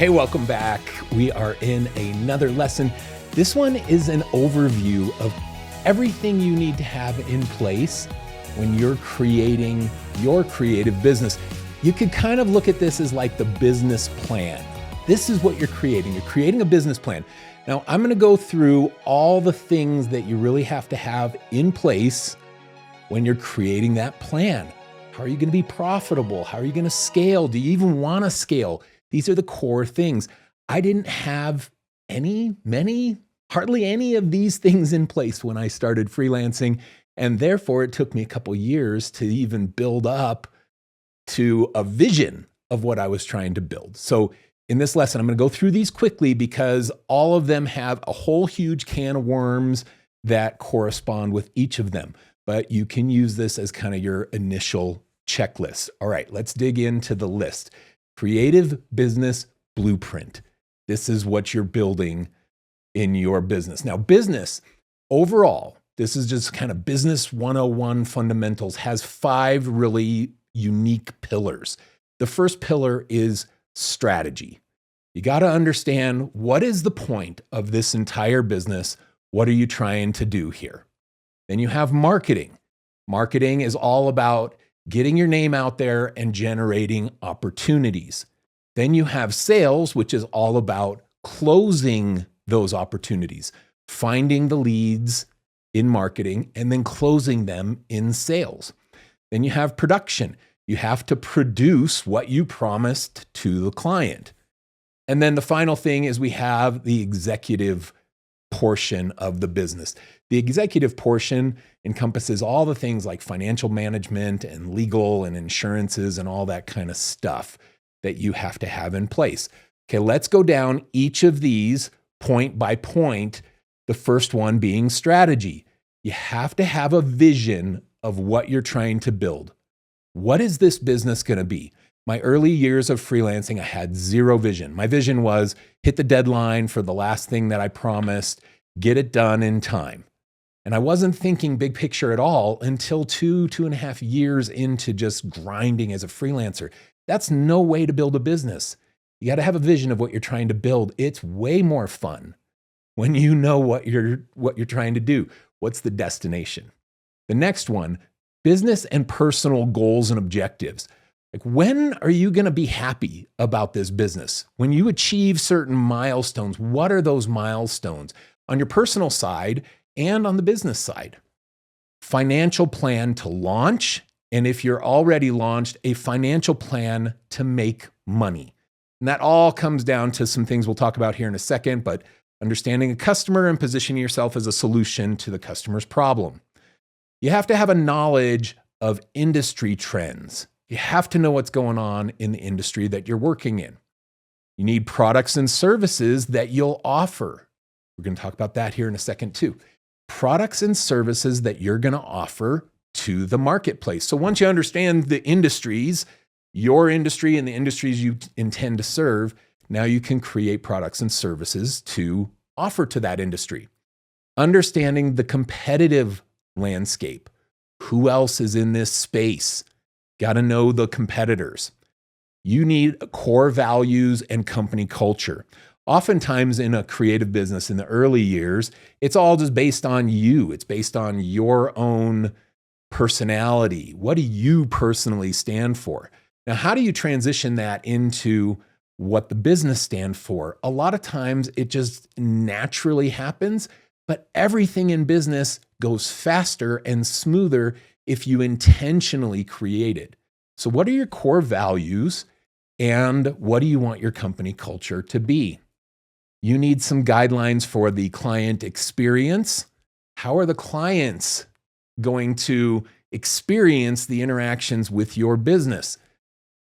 Hey, welcome back. We are in another lesson. This one is an overview of everything you need to have in place when you're creating your creative business. You could kind of look at this as like the business plan. This is what you're creating. You're creating a business plan. Now, I'm going to go through all the things that you really have to have in place when you're creating that plan. How are you going to be profitable? How are you going to scale? Do you even want to scale? These are the core things. I didn't have hardly any of these things in place when I started freelancing. And therefore, it took me a couple years to even build up to a vision of what I was trying to build. So in this lesson, I'm going to go through these quickly because all of them have a whole huge can of worms that correspond with each of them. But you can use this as kind of your initial checklist. All right, let's dig into the list. Creative business blueprint. This is what you're building in your business. Now, business overall, this is just kind of business 101 fundamentals, has 5 really unique pillars. The first pillar is strategy. You got to understand, what is the point of this entire business? What are you trying to do here? Then you have marketing. Marketing is all about getting your name out there and generating opportunities. Then you have sales, which is all about closing those opportunities, finding the leads in marketing and then closing them in sales. Then you have production. You have to produce what you promised to the client. And then the final thing is we have the executive portion of the business. The executive portion encompasses all the things like financial management and legal and insurances and all that kind of stuff that you have to have in place. Okay, let's go down each of these point by point. The first one being strategy. You have to have a vision of what you're trying to build. What is this business going to be? My early years of freelancing, I had zero vision. My vision was hit the deadline for the last thing that I promised, get it done in time. And I wasn't thinking big picture at all until 2.5 years into just grinding as a freelancer. That's no way to build a business. You got to have a vision of what you're trying to build. It's way more fun when you know what you're trying to do. What's the destination? The next one, business and personal goals and objectives. Like, when are you going to be happy about this business? When you achieve certain milestones, what are those milestones on your personal side and on the business side? Financial plan to launch. And if you're already launched, a financial plan to make money. And that all comes down to some things we'll talk about here in a second, but understanding a customer and positioning yourself as a solution to the customer's problem. You have to have a knowledge of industry trends. You have to know what's going on in the industry that you're working in. You need products and services that you'll offer. We're going to talk about that here in a second too. Products and services that you're going to offer to the marketplace. So once you understand the industries, your industry and the industries you intend to serve, now you can create products and services to offer to that industry. Understanding the competitive landscape. Who else is in this space? Got to know the competitors. You need core values and company culture. Oftentimes in a creative business in the early years, it's all just based on you. It's based on your own personality. What do you personally stand for? Now, how do you transition that into what the business stands for? A lot of times it just naturally happens, but everything in business goes faster and smoother if you intentionally create it. So what are your core values and what do you want your company culture to be? You need some guidelines for the client experience. How are the clients going to experience the interactions with your business?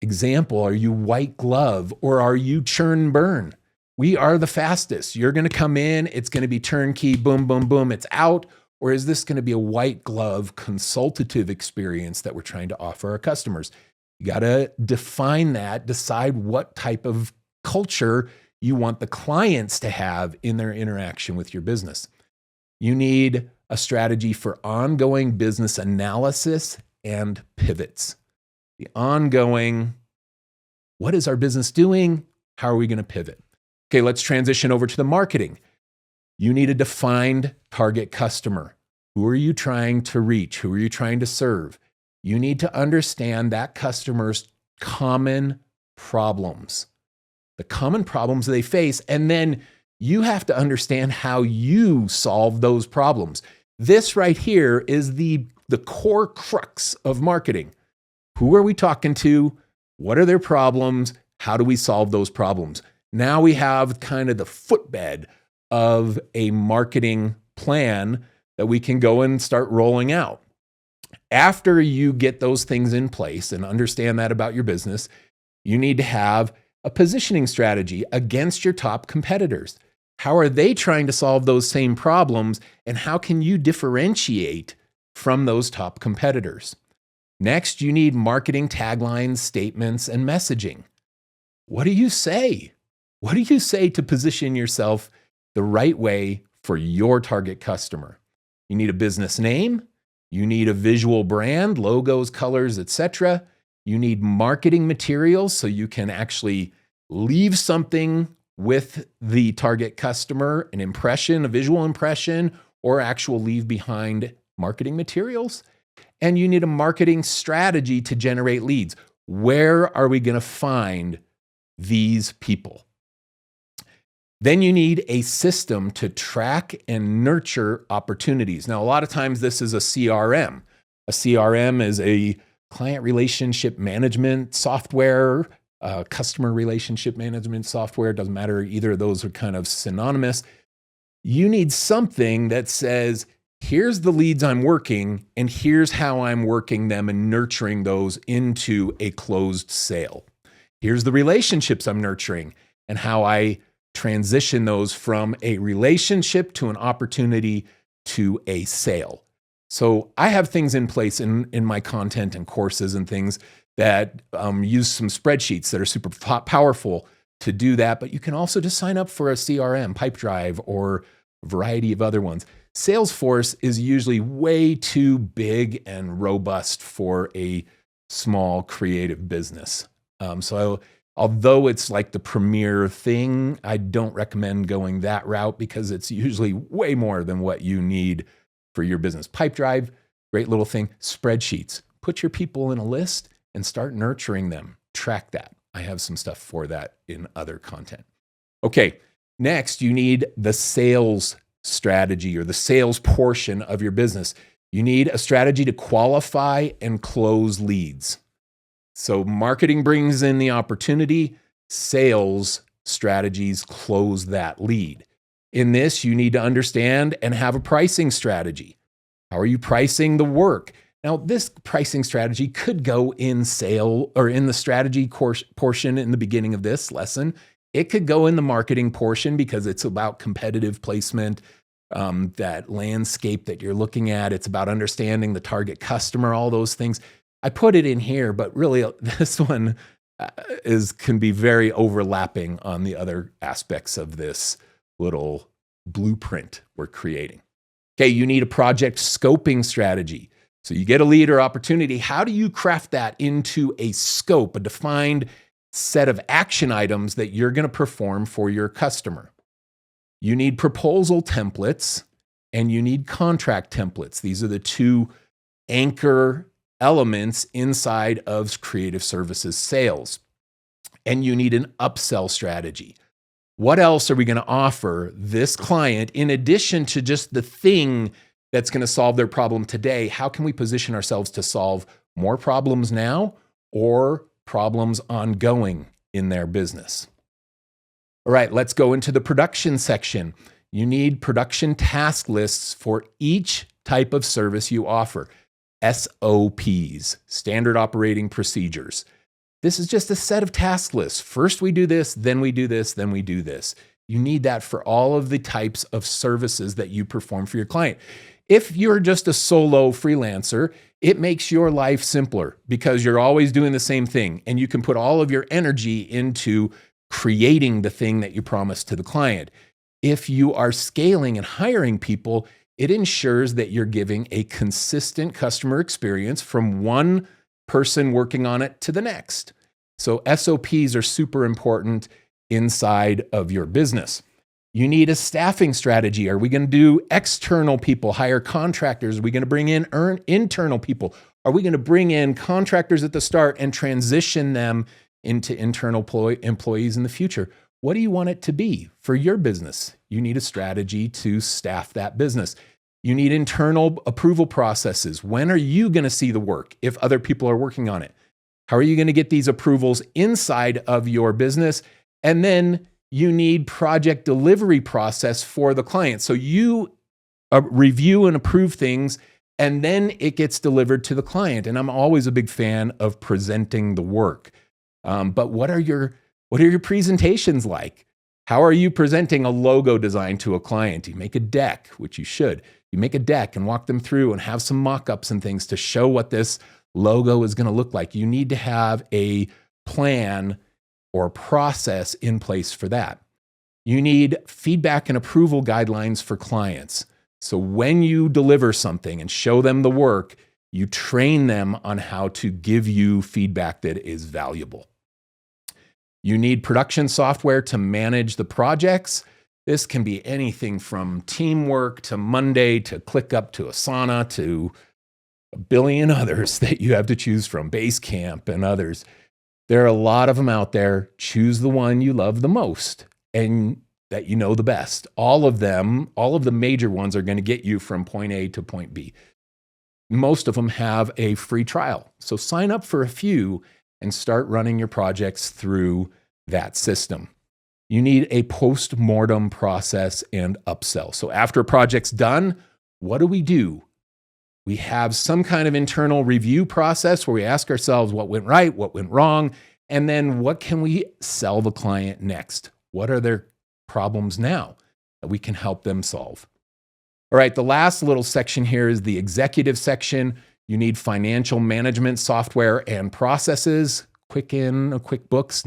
Example, are you white glove or are you churn burn? We are the fastest. You're going to come in, it's going to be turnkey, boom, boom, boom, it's out. Or is this going to be a white glove consultative experience that we're trying to offer our customers? You got to define that, decide what type of culture you want the clients to have in their interaction with your business. You need a strategy for ongoing business analysis and pivots. The ongoing, what is our business doing? How are we going to pivot? Okay, let's transition over to the marketing. You need a defined target customer. Who are you trying to reach? Who are you trying to serve? You need to understand that customer's common problems, the common problems they face, and then you have to understand how you solve those problems. This right here is the core crux of marketing. Who are we talking to? What are their problems? How do we solve those problems? Now we have kind of the footbed of a marketing plan that we can go and start rolling out. After you get those things in place and understand that about your business, you need to have a positioning strategy against your top competitors. How are they trying to solve those same problems, and how can you differentiate from those top competitors? Next, you need marketing taglines, statements, and messaging. What do you say? What do you say to position yourself the right way for your target customer? You need a business name. You need a visual brand, logos, colors, etc. You need marketing materials so you can actually leave something with the target customer, an impression, a visual impression, or actual leave behind marketing materials. And you need a marketing strategy to generate leads. Where are we going to find these people? Then you need a system to track and nurture opportunities. Now, a lot of times this is a CRM. A CRM is a client relationship management software, customer relationship management software. Doesn't matter. Either of those are kind of synonymous. You need something that says, here's the leads I'm working, and here's how I'm working them and nurturing those into a closed sale. Here's the relationships I'm nurturing and how I transition those from a relationship to an opportunity to a sale. So I have things in place in my content and courses and things that use some spreadsheets that are super powerful to do that. But you can also just sign up for a CRM, Pipedrive, or a variety of other ones. Salesforce is usually way too big and robust for a small creative business. Although it's like the premier thing, I don't recommend going that route because it's usually way more than what you need for your business. Pipedrive, great little thing. Spreadsheets. Put your people in a list and start nurturing them. Track that. I have some stuff for that in other content. Okay, next you need the sales strategy or the sales portion of your business. You need a strategy to qualify and close leads. So marketing brings in the opportunity, sales strategies close that lead. In this, you need to understand and have a pricing strategy. How are you pricing the work? Now, this pricing strategy could go in sale or in the strategy portion in the beginning of this lesson. It could go in the marketing portion because it's about competitive placement, that landscape that you're looking at. It's about understanding the target customer, all those things. I put it in here, but really this one can be very overlapping on the other aspects of this little blueprint we're creating. Okay, you need a project scoping strategy. So you get a lead or opportunity. How do you craft that into a scope, a defined set of action items that you're going to perform for your customer? You need proposal templates and you need contract templates. These are the two anchor elements inside of creative services sales. And you need an upsell strategy. What else are we going to offer this client in addition to just the thing that's going to solve their problem today? How can we position ourselves to solve more problems now or problems ongoing in their business? All right, let's go into the production section. You need production task lists for each type of service you offer. SOPs, standard operating procedures. This is just a set of task lists. First we do this, then we do this, then we do this. You need that for all of the types of services that you perform for your client. If you're just a solo freelancer, it makes your life simpler because you're always doing the same thing and you can put all of your energy into creating the thing that you promised to the client. If you are scaling and hiring people, it ensures that you're giving a consistent customer experience from one person working on it to the next. So SOPs are super important. inside of your business. You need a staffing strategy. Are we going to do external people, hire contractors? Are we going to bring in internal people? Are we going to bring in contractors at the start and transition them into internal employees in the future? What do you want it to be for your business? You need a strategy to staff that business. You need internal approval processes. When are you going to see the work if other people are working on it? How are you going to get these approvals inside of your business? And then you need project delivery process for the client. So you review and approve things, and then it gets delivered to the client. And I'm always a big fan of presenting the work. But what are your presentations like? How are you presenting a logo design to a client? You make a deck, which you should. You make a deck and walk them through and have some mock-ups and things to show what this logo is going to look like. You need to have a plan or process in place for that. You need feedback and approval guidelines for clients. So when you deliver something and show them the work, you train them on how to give you feedback that is valuable. You need production software to manage the projects. This can be anything from Teamwork to Monday to ClickUp to Asana to a billion others that you have to choose from, Basecamp and others. There are a lot of them out there. Choose the one you love the most and that you know the best. All of them, all of the major ones are going to get you from point A to point B. Most of them have a free trial. So sign up for a few and start running your projects through that system. You need a post-mortem process and upsell. So after a project's done, what do? We have some kind of internal review process where we ask ourselves what went right, what went wrong, and then what can we sell the client next? What are their problems now that we can help them solve? All right, the last little section here is the executive section. You need financial management software and processes, QuickBooks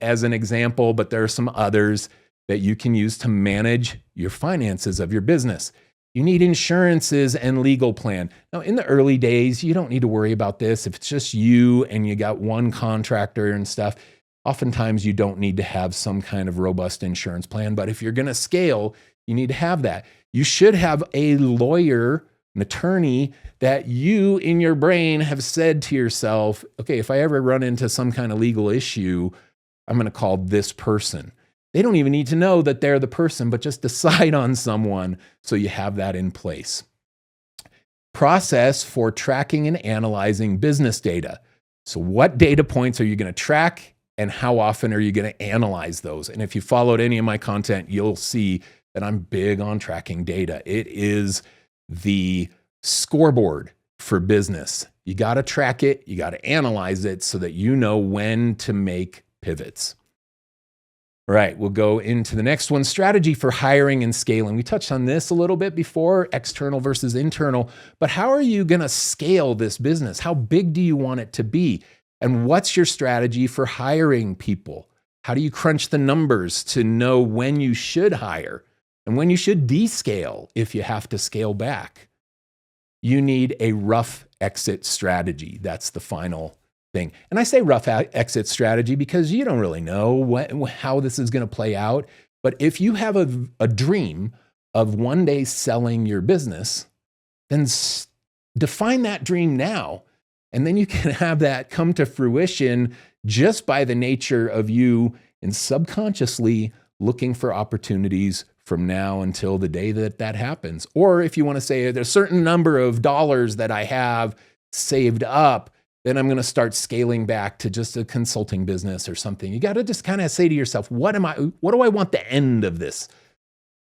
as an example, but there are some others that you can use to manage your finances of your business. You need insurances and legal plan. Now, in the early days, you don't need to worry about this. If it's just you and you got one contractor and stuff, oftentimes you don't need to have some kind of robust insurance plan. But if you're going to scale, you need to have that. You should have a lawyer, an attorney that you in your brain have said to yourself, okay, if I ever run into some kind of legal issue, I'm going to call this person. They don't even need to know that they're the person, but just decide on someone so you have that in place. Process for tracking and analyzing business data. So what data points are you going to track and how often are you going to analyze those? And if you followed any of my content, you'll see that I'm big on tracking data. It is the scoreboard for business. You got to track it. You got to analyze it so that you know when to make pivots. All right, we'll go into the next one, strategy for hiring and scaling. We touched on this a little bit before, external versus internal, but how are you going to scale this business? How big do you want it to be? And what's your strategy for hiring people? How do you crunch the numbers to know when you should hire and when you should descale if you have to scale back? You need a rough exit strategy. That's the final thing. And I say rough exit strategy because you don't really know how this is going to play out. But if you have a dream of one day selling your business, then define that dream now. And then you can have that come to fruition just by the nature of you and subconsciously looking for opportunities from now until the day that happens. Or if you want to say there's a certain number of dollars that I have saved up, then I'm going to start scaling back to just a consulting business or something. You got to just kind of say to yourself, what do I want the end of this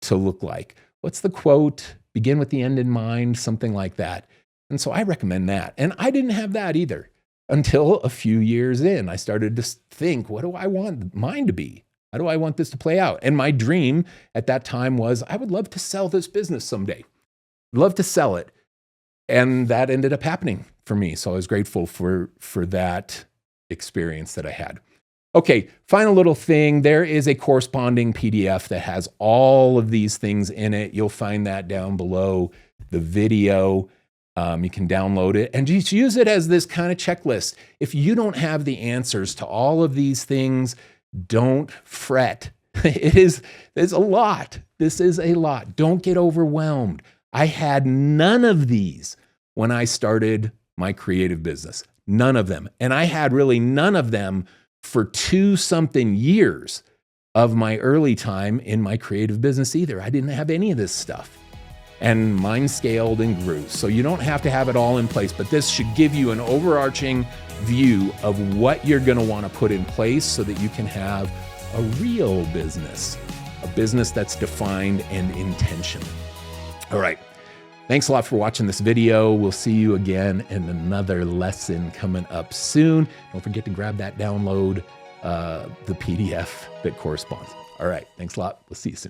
to look like? What's the quote? Begin with the end in mind, something like that. And so I recommend that. And I didn't have that either until a few years in. I started to think, what do I want mine to be? How do I want this to play out? And my dream at that time was, I would love to sell this business someday. Love to sell it. And that ended up happening for me. So I was grateful for that experience that I had. Okay, final little thing. There is a corresponding PDF that has all of these things in it. You'll find that down below the video. You can download it and just use it as this kind of checklist. If you don't have the answers to all of these things, don't fret. It's a lot. This is a lot. Don't get overwhelmed. I had none of these when I started my creative business. None of them. And I had really none of them for 2-something years of my early time in my creative business either. I didn't have any of this stuff. And mine scaled and grew. So you don't have to have it all in place, but this should give you an overarching view of what you're going to want to put in place so that you can have a real business, a business that's defined and intentional. All right. Thanks a lot for watching this video. We'll see you again in another lesson coming up soon. Don't forget to grab that download, the PDF that corresponds. All right. Thanks a lot. We'll see you soon.